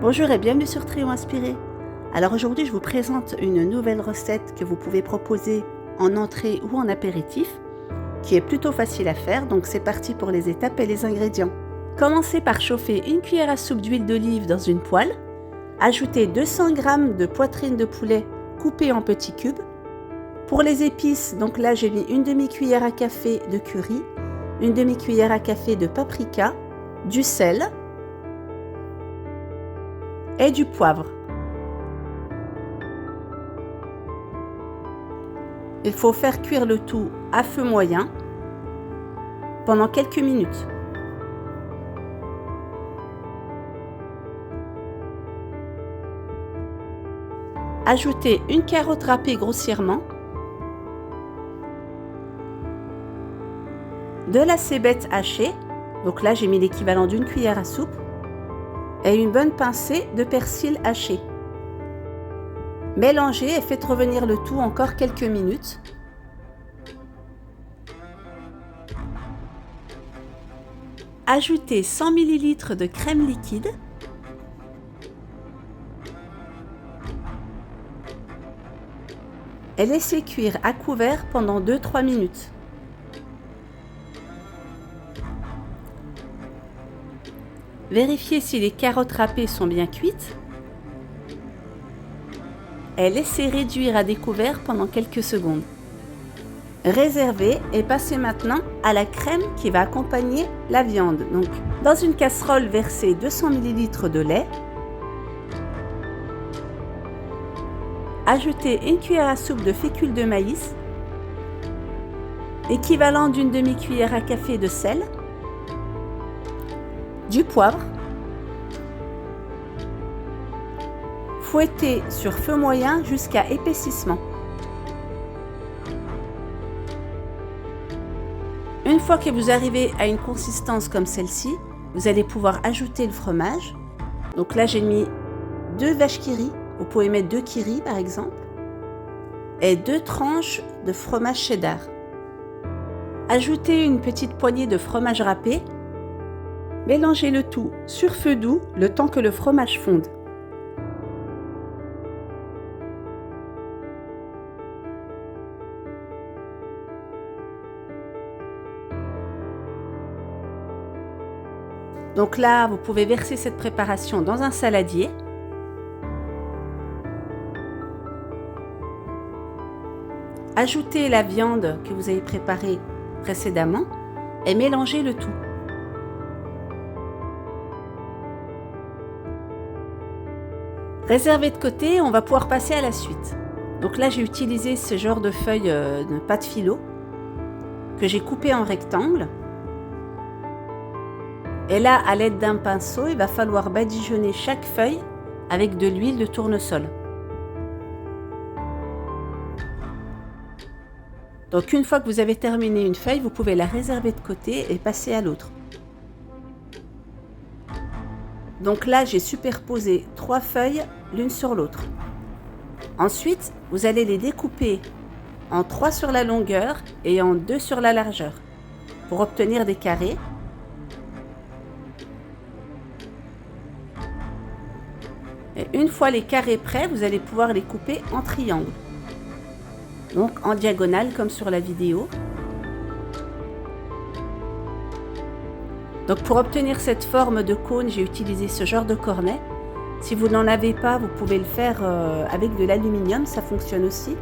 Bonjour et bienvenue sur Trio Inspiré. Alors aujourd'hui je vous présente une nouvelle recette que vous pouvez proposer en entrée ou en apéritif, qui est plutôt facile à faire, donc c'est parti pour les étapes et les ingrédients. Commencez par chauffer une cuillère à soupe d'huile d'olive dans une poêle, ajoutez 200 g de poitrine de poulet coupée en petits cubes. Pour les épices, donc là j'ai mis une demi-cuillère à café de curry, une demi-cuillère à café de paprika, du sel et du poivre. Il faut faire cuire le tout à feu moyen pendant quelques minutes. Ajoutez une carotte râpée grossièrement, de la cébette hachée, donc là j'ai mis l'équivalent d'une cuillère à soupe, et une bonne pincée de persil haché. Mélangez et faites revenir le tout encore quelques minutes. Ajoutez 100 ml de crème liquide. Et laissez cuire à couvert pendant 2-3 minutes. Vérifiez si les carottes râpées sont bien cuites et laissez réduire à découvert pendant quelques secondes. Réservez et passez maintenant à la crème qui va accompagner la viande. Donc, dans une casserole, versez 200 ml de lait. Ajoutez une cuillère à soupe de fécule de maïs, équivalent d'une demi-cuillère à café de sel, du poivre. Fouettez sur feu moyen jusqu'à épaississement. Une fois que vous arrivez à une consistance comme celle-ci, vous allez pouvoir ajouter le fromage. Donc là, j'ai mis 2 vaches qui rient. Vous pouvez mettre 2 qui rient par exemple. Et 2 tranches de fromage cheddar. Ajoutez une petite poignée de fromage râpé. Mélangez le tout sur feu doux le temps que le fromage fonde. Donc là, vous pouvez verser cette préparation dans un saladier. Ajoutez la viande que vous avez préparée précédemment et mélangez le tout. Réservez de côté, on va pouvoir passer à la suite. Donc là, j'ai utilisé ce genre de feuilles de pâte philo que j'ai coupé en rectangle. Et là, à l'aide d'un pinceau, il va falloir badigeonner chaque feuille avec de l'huile de tournesol. Donc une fois que vous avez terminé une feuille, vous pouvez la réserver de côté et passer à l'autre. Donc là, j'ai superposé 3 feuilles l'une sur l'autre. Ensuite, vous allez les découper en 3 sur la longueur et en 2 sur la largeur pour obtenir des carrés. Et une fois les carrés prêts, vous allez pouvoir les couper en triangle. Donc en diagonale comme sur la vidéo. Donc pour obtenir cette forme de cône, j'ai utilisé ce genre de cornet. Si vous n'en avez pas, vous pouvez le faire avec de l'aluminium, ça fonctionne aussi.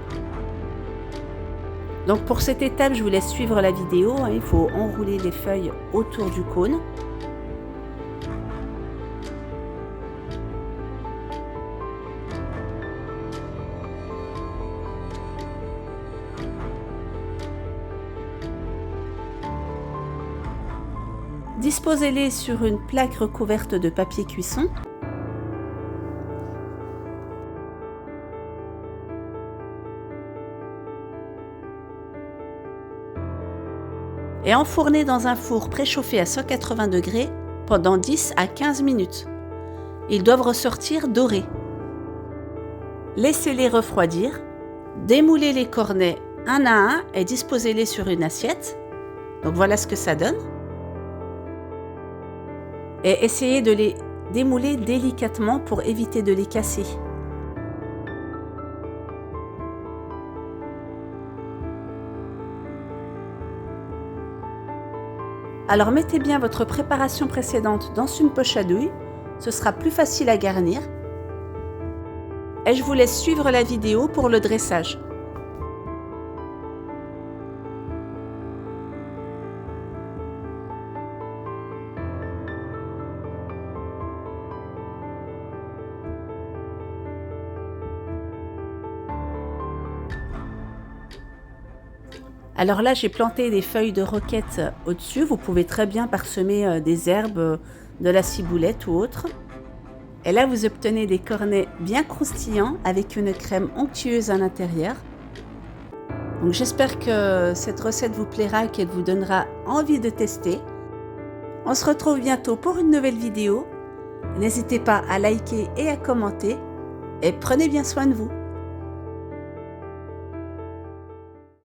Donc pour cette étape, je vous laisse suivre la vidéo. Il faut enrouler les feuilles autour du cône. Disposez-les sur une plaque recouverte de papier cuisson. Et enfournez dans un four préchauffé à 180 degrés pendant 10 à 15 minutes. Ils doivent ressortir dorés. Laissez-les refroidir. Démoulez les cornets un à un et disposez-les sur une assiette. Donc voilà ce que ça donne. Et essayez de les démouler délicatement pour éviter de les casser. Alors mettez bien votre préparation précédente dans une poche à douille, ce sera plus facile à garnir. Et je vous laisse suivre la vidéo pour le dressage. Alors là, j'ai planté des feuilles de roquette au-dessus. Vous pouvez très bien parsemer des herbes, de la ciboulette ou autre. Et là, vous obtenez des cornets bien croustillants avec une crème onctueuse à l'intérieur. Donc j'espère que cette recette vous plaira et qu'elle vous donnera envie de tester. On se retrouve bientôt pour une nouvelle vidéo. N'hésitez pas à liker et à commenter. Et prenez bien soin de vous.